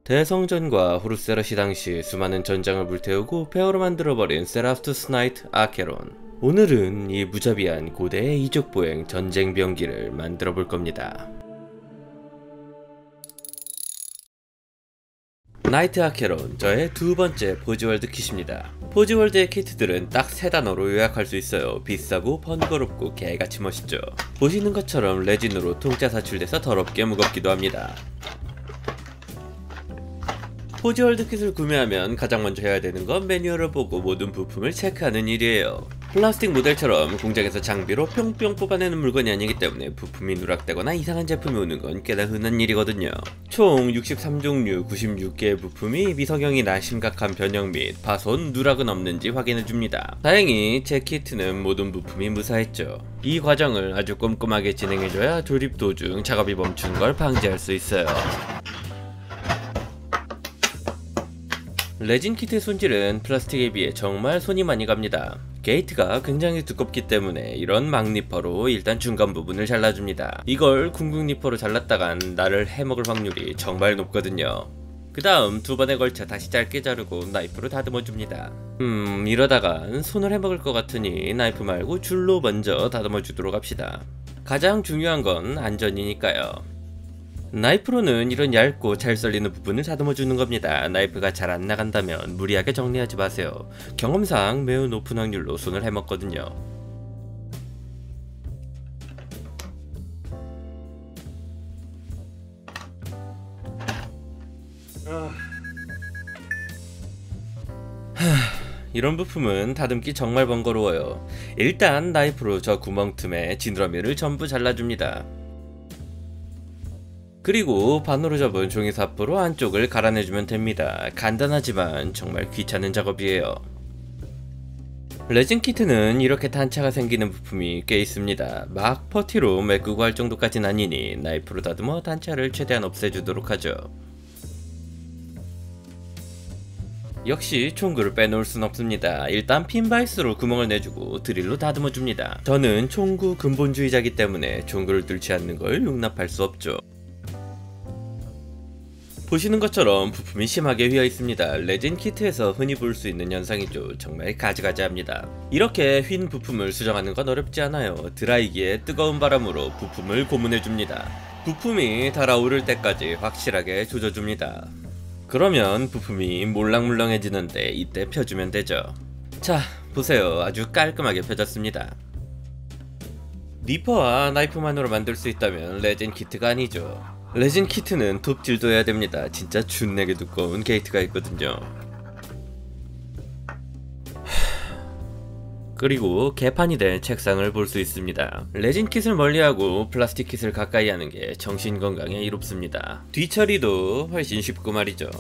대성전과 호르세라시 당시 수많은 전장을 불태우고 폐허로 만들어버린 세라스투스 나이트 아케론. 오늘은 이 무자비한 고대의 이족보행 전쟁 병기를 만들어 볼 겁니다. 나이트 아케론, 저의 두 번째 포즈월드 킷입니다. 포즈월드의 키트들은 딱 세 단어로 요약할 수 있어요. 비싸고 번거롭고 개같이 멋있죠. 보시는 것처럼 레진으로 통짜 사출돼서 더럽게 무겁기도 합니다. 포즈월드 킷을 구매하면 가장 먼저 해야 되는 건 매뉴얼을 보고 모든 부품을 체크하는 일이에요. 플라스틱 모델처럼 공장에서 장비로 뿅뿅 뽑아내는 물건이 아니기 때문에 부품이 누락되거나 이상한 제품이 오는 건 꽤나 흔한 일이거든요. 총 63종류 96개의 부품이 미성형이나 심각한 변형 및 파손, 누락은 없는지 확인해줍니다. 다행히 제 키트는 모든 부품이 무사했죠. 이 과정을 아주 꼼꼼하게 진행해줘야 조립 도중 작업이 멈추는 걸 방지할 수 있어요. 레진 키트의 손질은 플라스틱에 비해 정말 손이 많이 갑니다. 게이트가 굉장히 두껍기 때문에 이런 막니퍼로 일단 중간 부분을 잘라줍니다. 이걸 궁극 니퍼로 잘랐다간 나를 해먹을 확률이 정말 높거든요. 그 다음 두 번에 걸쳐 다시 짧게 자르고 나이프로 다듬어줍니다. 이러다간 손을 해먹을 것 같으니 나이프 말고 줄로 먼저 다듬어주도록 합시다. 가장 중요한 건 안전이니까요. 나이프로는 이런 얇고 잘 썰리는 부분을 다듬어주는 겁니다. 나이프가 잘 안 나간다면 무리하게 정리하지 마세요. 경험상 매우 높은 확률로 손을 해먹거든요. 이런 부품은 다듬기 정말 번거로워요. 일단 나이프로 저 구멍 틈에 지느러미를 전부 잘라줍니다. 그리고 반으로 접은 종이 사포로 안쪽을 갈아내주면 됩니다. 간단하지만 정말 귀찮은 작업이에요. 레진 키트는 이렇게 단차가 생기는 부품이 꽤 있습니다. 막 퍼티로 메꾸고 할 정도까진 아니니 나이프로 다듬어 단차를 최대한 없애주도록 하죠. 역시 총구를 빼놓을 순 없습니다. 일단 핀바이스로 구멍을 내주고 드릴로 다듬어줍니다. 저는 총구 근본주의자이기 때문에 총구를 뚫지 않는 걸 용납할 수 없죠. 보시는 것처럼 부품이 심하게 휘어 있습니다. 레진 키트에서 흔히 볼 수 있는 현상이죠. 정말 가지가지합니다. 이렇게 휜 부품을 수정하는 건 어렵지 않아요. 드라이기에 뜨거운 바람으로 부품을 고문해줍니다. 부품이 달아오를 때까지 확실하게 조져줍니다. 그러면 부품이 몰랑몰랑해지는데 이때 펴주면 되죠. 자, 보세요. 아주 깔끔하게 펴졌습니다. 니퍼와 나이프만으로 만들 수 있다면 레진 키트가 아니죠. 레진 키트는 톱질도 해야 됩니다. 진짜 준내게 두꺼운 게이트가 있거든요. 그리고 개판이 된 책상을 볼 수 있습니다. 레진 킷을 멀리하고 플라스틱 킷을 가까이 하는 게 정신건강에 이롭습니다. 뒤처리도 훨씬 쉽고 말이죠.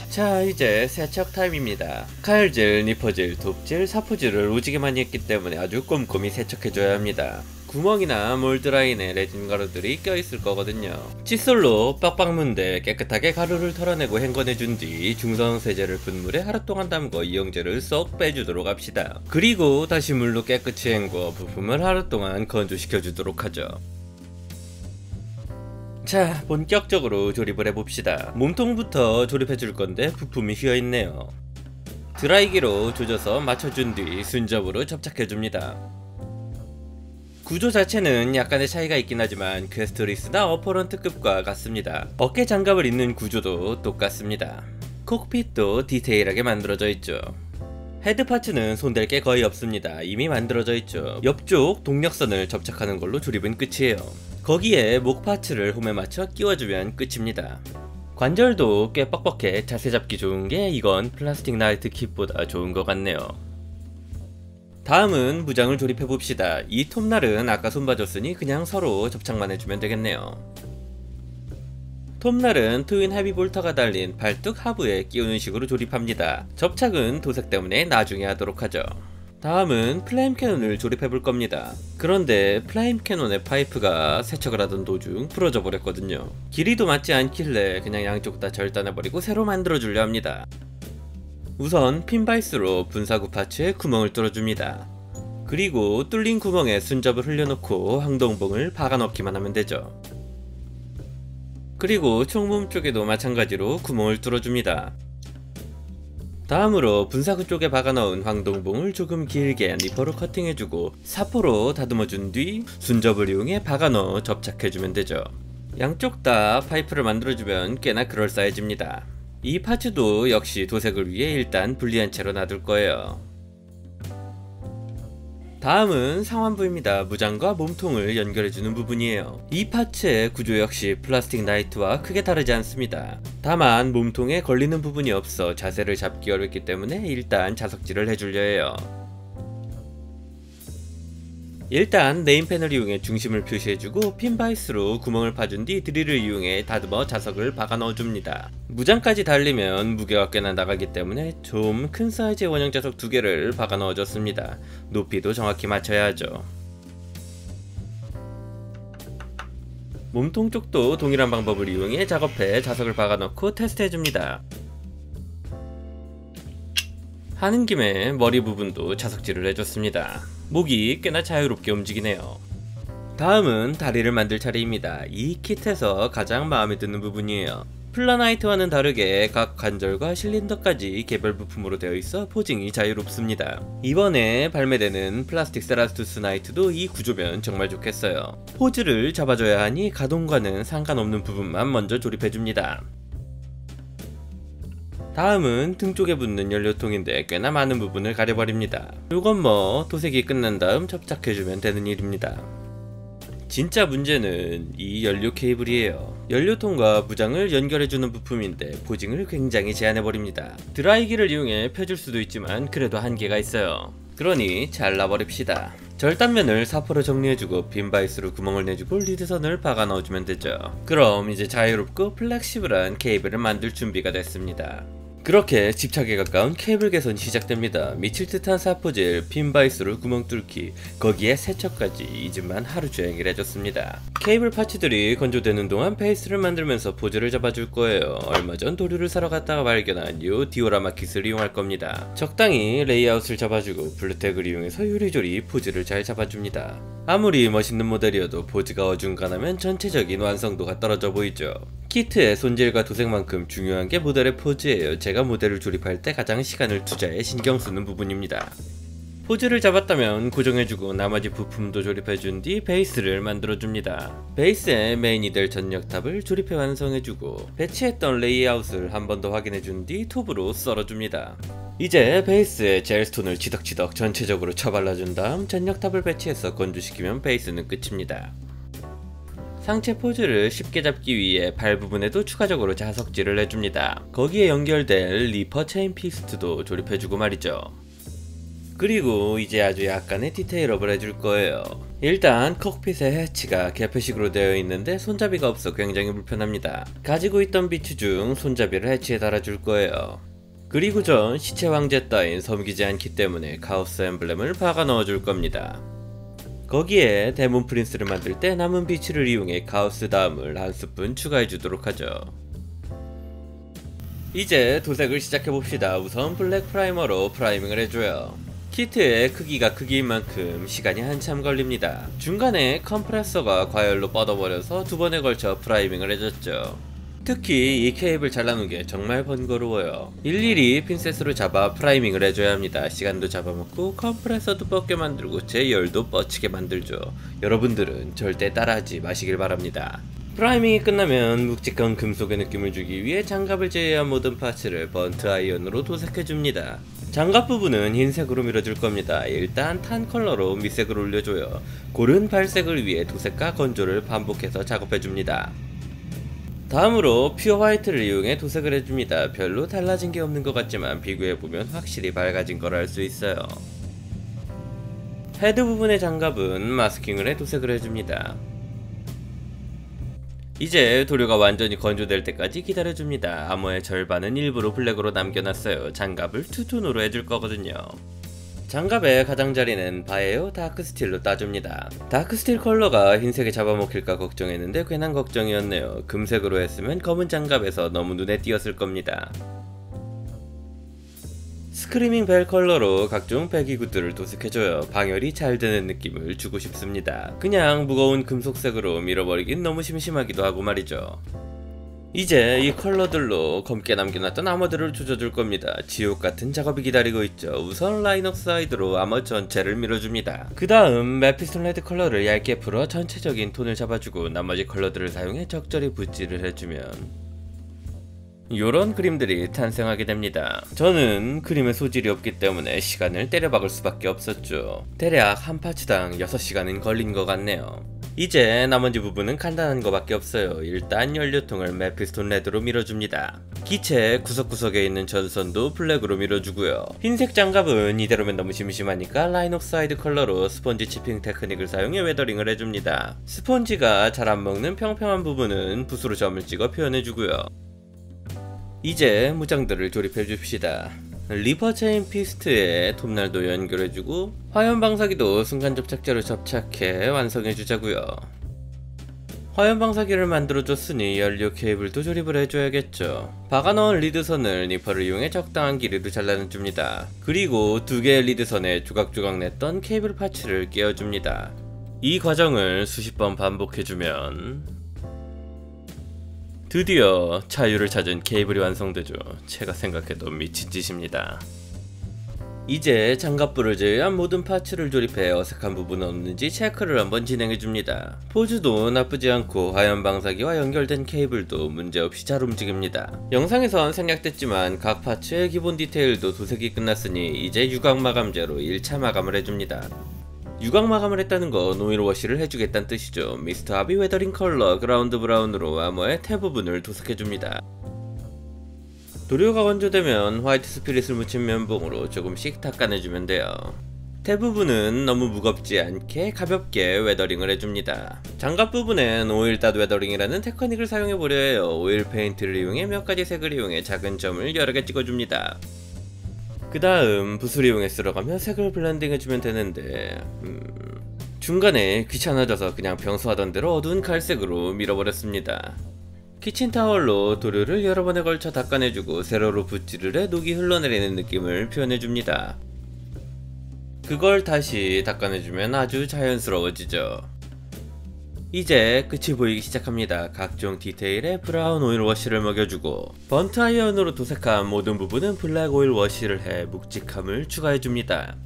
자, 이제 세척 타임입니다. 카열질, 니퍼질, 톱질, 사포질을 오지게 많이 했기 때문에 아주 꼼꼼히 세척해줘야 합니다. 구멍이나 몰드라인에 레진 가루들이 껴있을 거거든요. 칫솔로 빡빡 문대 깨끗하게 가루를 털어내고 헹궈내준 뒤 중성 세제를 분물에 하루 동안 담궈 이용제를 쏙 빼주도록 합시다. 그리고 다시 물로 깨끗이 헹궈 부품을 하루 동안 건조시켜주도록 하죠. 자, 본격적으로 조립을 해봅시다. 몸통부터 조립해줄 건데 부품이 휘어있네요. 드라이기로 조져서 맞춰준 뒤 순접으로 접착해줍니다. 구조 자체는 약간의 차이가 있긴 하지만 퀘스트리스나 어퍼런트급과 같습니다. 어깨 장갑을 입는 구조도 똑같습니다. 콕핏도 디테일하게 만들어져 있죠. 헤드 파츠는 손댈 게 거의 없습니다. 이미 만들어져 있죠. 옆쪽 동력선을 접착하는 걸로 조립은 끝이에요. 거기에 목 파츠를 홈에 맞춰 끼워주면 끝입니다. 관절도 꽤 뻑뻑해 자세 잡기 좋은 게 이건 플라스틱 나이트 킷보다 좋은 것 같네요. 다음은 무장을 조립해봅시다. 이 톱날은 아까 손봐줬으니 그냥 서로 접착만 해주면 되겠네요. 톱날은 트윈 헤비볼터가 달린 발뚝 하부에 끼우는 식으로 조립합니다. 접착은 도색 때문에 나중에 하도록 하죠. 다음은 플레임 캐논을 조립해볼 겁니다. 그런데 플레임 캐논의 파이프가 세척을 하던 도중 부러져 버렸거든요. 길이도 맞지 않길래 그냥 양쪽 다 절단해버리고 새로 만들어주려 합니다. 우선 핀바이스로 분사구 파츠에 구멍을 뚫어줍니다. 그리고 뚫린 구멍에 순접을 흘려놓고 황동봉을 박아넣기만 하면 되죠. 그리고 총몸 쪽에도 마찬가지로 구멍을 뚫어줍니다. 다음으로 분사구 쪽에 박아넣은 황동봉을 조금 길게 리퍼로 커팅해주고 사포로 다듬어준 뒤 순접을 이용해 박아넣어 접착해주면 되죠. 양쪽 다 파이프를 만들어주면 꽤나 그럴싸해집니다. 이 파츠도 역시 도색을 위해 일단 분리한 채로 놔둘 거예요. 다음은 상완부입니다. 무장과 몸통을 연결해주는 부분이에요. 이 파츠의 구조 역시 플라스틱 나이트와 크게 다르지 않습니다. 다만 몸통에 걸리는 부분이 없어 자세를 잡기 어렵기 때문에 일단 자석질을 해주려 해요. 일단 네임펜을 이용해 중심을 표시해주고 핀바이스로 구멍을 파준 뒤 드릴을 이용해 다듬어 자석을 박아 넣어줍니다. 무장까지 달리면 무게가 꽤나 나가기 때문에 좀 큰 사이즈의 원형 자석 2개를 박아 넣어줬습니다. 높이도 정확히 맞춰야 하죠. 몸통 쪽도 동일한 방법을 이용해 작업해 자석을 박아 넣고 테스트해줍니다. 하는 김에 머리 부분도 자석질을 해줬습니다. 목이 꽤나 자유롭게 움직이네요. 다음은 다리를 만들 차례입니다. 이 킷에서 가장 마음에 드는 부분이에요. 플라나이트와는 다르게 각 관절과 실린더까지 개별 부품으로 되어 있어 포징이 자유롭습니다. 이번에 발매되는 플라스틱 세라투스 나이트도 이 구조면 정말 좋겠어요. 포즈를 잡아줘야 하니 가동과는 상관없는 부분만 먼저 조립해줍니다. 다음은 등 쪽에 붙는 연료통인데 꽤나 많은 부분을 가려버립니다. 이건 뭐 도색이 끝난 다음 접착해주면 되는 일입니다. 진짜 문제는 이 연료 케이블이에요. 연료통과 무장을 연결해주는 부품인데 포징을 굉장히 제한해버립니다. 드라이기를 이용해 펴줄 수도 있지만 그래도 한계가 있어요. 그러니 잘라버립시다. 절단면을 사포로 정리해주고 빈바이스로 구멍을 내주고 리드선을 박아 넣어주면 되죠. 그럼 이제 자유롭고 플렉시블한 케이블을 만들 준비가 됐습니다. 그렇게 집착에 가까운 케이블 개선이 시작됩니다. 미칠 듯한 사포질, 핀바이스로 구멍 뚫기, 거기에 세척까지 이 집만 하루 종일 해줬습니다. 케이블 파츠들이 건조되는 동안 베이스를 만들면서 포즈를 잡아줄 거예요. 얼마 전 도료를 사러 갔다가 발견한 요 디오라마 킷을 이용할 겁니다. 적당히 레이아웃을 잡아주고 블루텍을 이용해서 요리조리 포즈를 잘 잡아줍니다. 아무리 멋있는 모델이어도 포즈가 어중간하면 전체적인 완성도가 떨어져 보이죠. 키트의 손질과 도색만큼 중요한 게 모델의 포즈예요. 제가 모델을 조립할 때 가장 시간을 투자해 신경 쓰는 부분입니다. 포즈를 잡았다면 고정해주고 나머지 부품도 조립해준 뒤 베이스를 만들어줍니다. 베이스에 메인이 될 전력탑을 조립해 완성해주고 배치했던 레이아웃을 한 번 더 확인해준 뒤 톱으로 썰어줍니다. 이제 베이스에 젤스톤을 치덕치덕 전체적으로 쳐발라준 다음 전력탑을 배치해서 건조시키면 베이스는 끝입니다. 상체 포즈를 쉽게 잡기 위해 발 부분에도 추가적으로 자석질을 해줍니다. 거기에 연결될 리퍼 체인 피스트도 조립해주고 말이죠. 그리고 이제 아주 약간의 디테일업을 해줄 거예요. 일단 콕핏의 해치가 개폐식으로 되어 있는데 손잡이가 없어 굉장히 불편합니다. 가지고 있던 비트 중 손잡이를 해치에 달아줄 거예요. 그리고 전 시체 황제 따윈 섬기지 않기 때문에 카오스 엠블렘을 박아 넣어줄 겁니다. 거기에 데몬 프린스를 만들 때 남은 비치를 이용해 가우스 다음을 한 스푼 추가해 주도록 하죠. 이제 도색을 시작해봅시다. 우선 블랙 프라이머로 프라이밍을 해줘요. 키트의 크기가 크기인 만큼 시간이 한참 걸립니다. 중간에 컴프레서가 과열로 뻗어버려서 2번에 걸쳐 프라이밍을 해줬죠. 특히 이 케이블 잘라놓은 게 정말 번거로워요. 일일이 핀셋으로 잡아 프라이밍을 해줘야 합니다. 시간도 잡아먹고 컴프레서도 뻗게 만들고 제 열도 뻗치게 만들죠. 여러분들은 절대 따라하지 마시길 바랍니다. 프라이밍이 끝나면 묵직한 금속의 느낌을 주기 위해 장갑을 제외한 모든 파츠를 번트 아이언으로 도색해줍니다. 장갑 부분은 흰색으로 밀어줄 겁니다. 일단 탄 컬러로 밑색을 올려줘요. 고른 발색을 위해 도색과 건조를 반복해서 작업해줍니다. 다음으로 퓨어 화이트를 이용해 도색을 해줍니다. 별로 달라진 게 없는 것 같지만 비교해보면 확실히 밝아진 걸 알 수 있어요. 헤드 부분의 장갑은 마스킹을 해 도색을 해줍니다. 이제 도료가 완전히 건조될 때까지 기다려줍니다. 암호의 절반은 일부러 블랙으로 남겨놨어요. 장갑을 투톤으로 해줄 거거든요. 장갑의 가장자리는 바에오 다크스틸로 따줍니다. 다크스틸 컬러가 흰색에 잡아먹힐까 걱정했는데 괜한 걱정이었네요. 금색으로 했으면 검은 장갑에서 너무 눈에 띄었을 겁니다. 스크리밍 벨 컬러로 각종 배기구들을 도색해줘요. 방열이 잘 되는 느낌을 주고 싶습니다. 그냥 무거운 금속색으로 밀어버리긴 너무 심심하기도 하고 말이죠. 이제 이 컬러들로 검게 남겨놨던 아머들을 조져줄 겁니다. 지옥같은 작업이 기다리고 있죠. 우선 라인업 사이드로 아머 전체를 밀어줍니다. 그 다음 메피스톤 레드 컬러를 얇게 풀어 전체적인 톤을 잡아주고 나머지 컬러들을 사용해 적절히 붓질을 해주면 요런 그림들이 탄생하게 됩니다. 저는 그림의 소질이 없기 때문에 시간을 때려박을 수밖에 없었죠. 대략 한 파츠당 6시간은 걸린 것 같네요. 이제 나머지 부분은 간단한 것밖에 없어요. 일단 연료통을 메피스톤 레드로 밀어줍니다. 기체 구석구석에 있는 전선도 블랙으로 밀어주고요. 흰색 장갑은 이대로면 너무 심심하니까 라인 오브 사이드 컬러로 스펀지 치핑 테크닉을 사용해 웨더링을 해줍니다. 스펀지가 잘 안먹는 평평한 부분은 붓으로 점을 찍어 표현해주고요. 이제 무장들을 조립해줍시다. 리퍼 체인 피스트에 톱날도 연결해주고 화염 방사기도 순간 접착제로 접착해 완성해주자고요. 화염 방사기를 만들어줬으니 연료 케이블도 조립을 해줘야겠죠. 박아놓은 리드선을 니퍼를 이용해 적당한 길이로 잘라줍니다. 그리고 두 개의 리드선에 조각조각 냈던 케이블 파츠를 끼워줍니다. 이 과정을 수십 번 반복해주면 드디어 자유를 찾은 케이블이 완성되죠. 제가 생각해도 미친 짓입니다. 이제 장갑부를 제외한 모든 파츠를 조립해 어색한 부분은 없는지 체크를 한번 진행해줍니다. 포즈도 나쁘지 않고 화염 방사기와 연결된 케이블도 문제없이 잘 움직입니다. 영상에선 생략됐지만 각 파츠의 기본 디테일도 도색이 끝났으니 이제 유광 마감제로 1차 마감을 해줍니다. 유광 마감을 했다는 건 오일 워시를 해주겠다는 뜻이죠. 미스터 아비 웨더링 컬러 그라운드 브라운으로 아머의 테 부분을 도색해줍니다. 도료가 건조되면 화이트 스피릿을 묻힌 면봉으로 조금씩 닦아내주면 돼요. 테 부분은 너무 무겁지 않게 가볍게 웨더링을 해줍니다. 장갑 부분엔 오일 닷 웨더링이라는 테크닉을 사용해보려 해요. 오일 페인트를 이용해 몇 가지 색을 이용해 작은 점을 여러 개 찍어줍니다. 그 다음 붓을 이용해 쓸어가며 색을 블렌딩 해주면 되는데 중간에 귀찮아져서 그냥 평소 하던 대로 어두운 갈색으로 밀어버렸습니다. 키친타월로 도료를 여러 번에 걸쳐 닦아내주고 세로로 붓질을 해 녹이 흘러내리는 느낌을 표현해줍니다. 그걸 다시 닦아내주면 아주 자연스러워지죠. 이제 끝이 보이기 시작합니다. 각종 디테일에 브라운 오일 워시를 먹여주고 번트 아이언으로 도색한 모든 부분은 블랙 오일 워시를 해 묵직함을 추가해줍니다.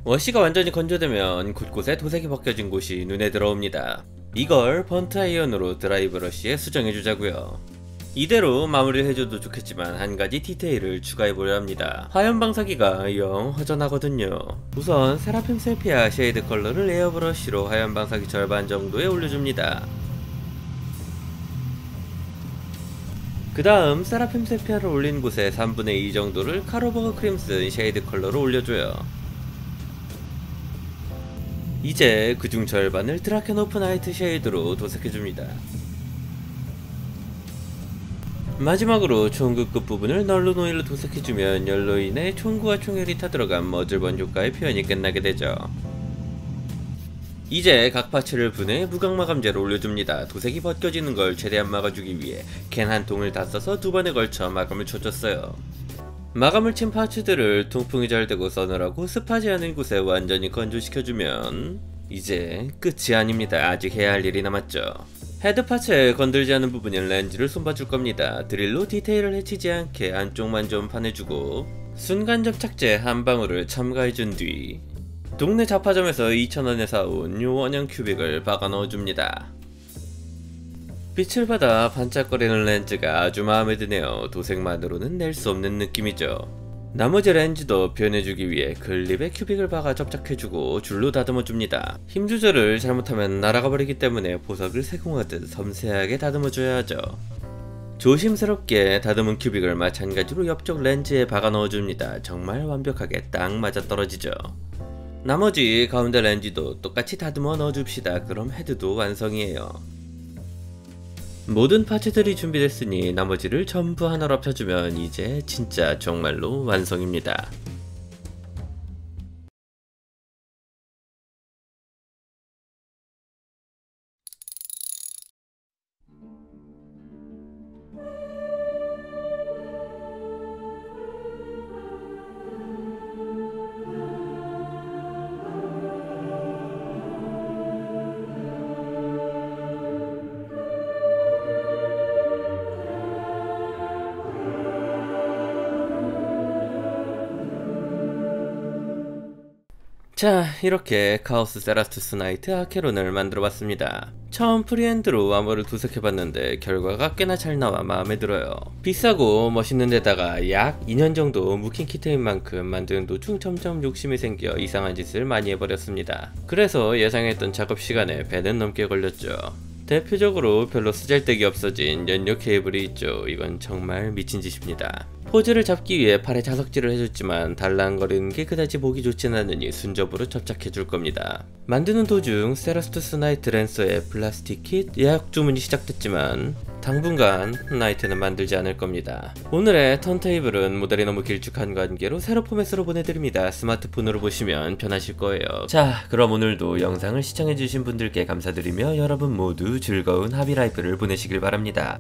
워시가 완전히 건조되면 곳곳에 도색이 벗겨진 곳이 눈에 들어옵니다. 이걸 번트 아이언으로 드라이 브러쉬에 수정해주자고요. 이대로 마무리를 해줘도 좋겠지만 한 가지 디테일을 추가해보려 합니다. 화염 방사기가 영 허전하거든요. 우선 세라핌 세피아 쉐이드 컬러를 에어브러쉬로 화염 방사기 절반 정도에 올려줍니다. 그 다음 세라핌 세피아를 올린 곳에 3분의 2 정도를 카로버그 크림슨 쉐이드 컬러로 올려줘요. 이제 그중 절반을 드라켄 오픈 화이트 쉐이드로 도색해줍니다. 마지막으로 총구 끝 부분을 널른 오일로 도색해주면 열로 인해 총구와 총열이 타들어간 머즐번 효과의 표현이 끝나게 되죠. 이제 각 파츠를 분해 무광마감제로 올려줍니다. 도색이 벗겨지는 걸 최대한 막아주기 위해 캔 한 통을 다 써서 두 번에 걸쳐 마감을 쳐줬어요. 마감을 친 파츠들을 통풍이 잘 되고 서늘하고 습하지 않은 곳에 완전히 건조시켜주면 이제 끝이 아닙니다. 아직 해야 할 일이 남았죠. 헤드 파츠에 건들지 않은 부분인 렌즈를 손봐줄 겁니다. 드릴로 디테일을 해치지 않게 안쪽만 좀 파내주고 순간 접착제 한 방울을 첨가해준 뒤 동네 잡화점에서 2,000원에 사온 요 원형 큐빅을 박아 넣어줍니다. 빛을 받아 반짝거리는 렌즈가 아주 마음에 드네요. 도색만으로는 낼 수 없는 느낌이죠. 나머지 렌즈도 표현해주기 위해 글립에 큐빅을 박아 접착해주고 줄로 다듬어줍니다. 힘 조절을 잘못하면 날아가 버리기 때문에 보석을 세공하듯 섬세하게 다듬어줘야 하죠. 조심스럽게 다듬은 큐빅을 마찬가지로 옆쪽 렌즈에 박아 넣어줍니다. 정말 완벽하게 딱 맞아떨어지죠. 나머지 가운데 렌즈도 똑같이 다듬어 넣어줍시다. 그럼 헤드도 완성이에요. 모든 파츠들이 준비됐으니 나머지를 전부 하나로 합쳐주면 이제 진짜 정말로 완성입니다. 자, 이렇게 카오스 세라투스 나이트 아케론을 만들어봤습니다. 처음 프리핸드로 아머를 도색해봤는데 결과가 꽤나 잘 나와 마음에 들어요. 비싸고 멋있는 데다가 약 2년 정도 묵힌 키트인 만큼 만드는 도중 점점 욕심이 생겨 이상한 짓을 많이 해버렸습니다. 그래서 예상했던 작업 시간에 배는 넘게 걸렸죠. 대표적으로 별로 쓰잘데기 없어진 연료 케이블이 있죠. 이건 정말 미친 짓입니다. 포즈를 잡기 위해 팔에 자석질을 해줬지만 달랑거리는 게 그다지 보기 좋진 않으니 순접으로 접착해줄 겁니다. 만드는 도중 세라투스 나이트 랜서의 플라스틱 킷 예약 주문이 시작됐지만 당분간 나이트는 만들지 않을 겁니다. 오늘의 턴테이블은 모델이 너무 길쭉한 관계로 세로 포맷으로 보내드립니다. 스마트폰으로 보시면 편하실 거예요. 자, 그럼 오늘도 영상을 시청해주신 분들께 감사드리며 여러분 모두 즐거운 하비라이프를 보내시길 바랍니다.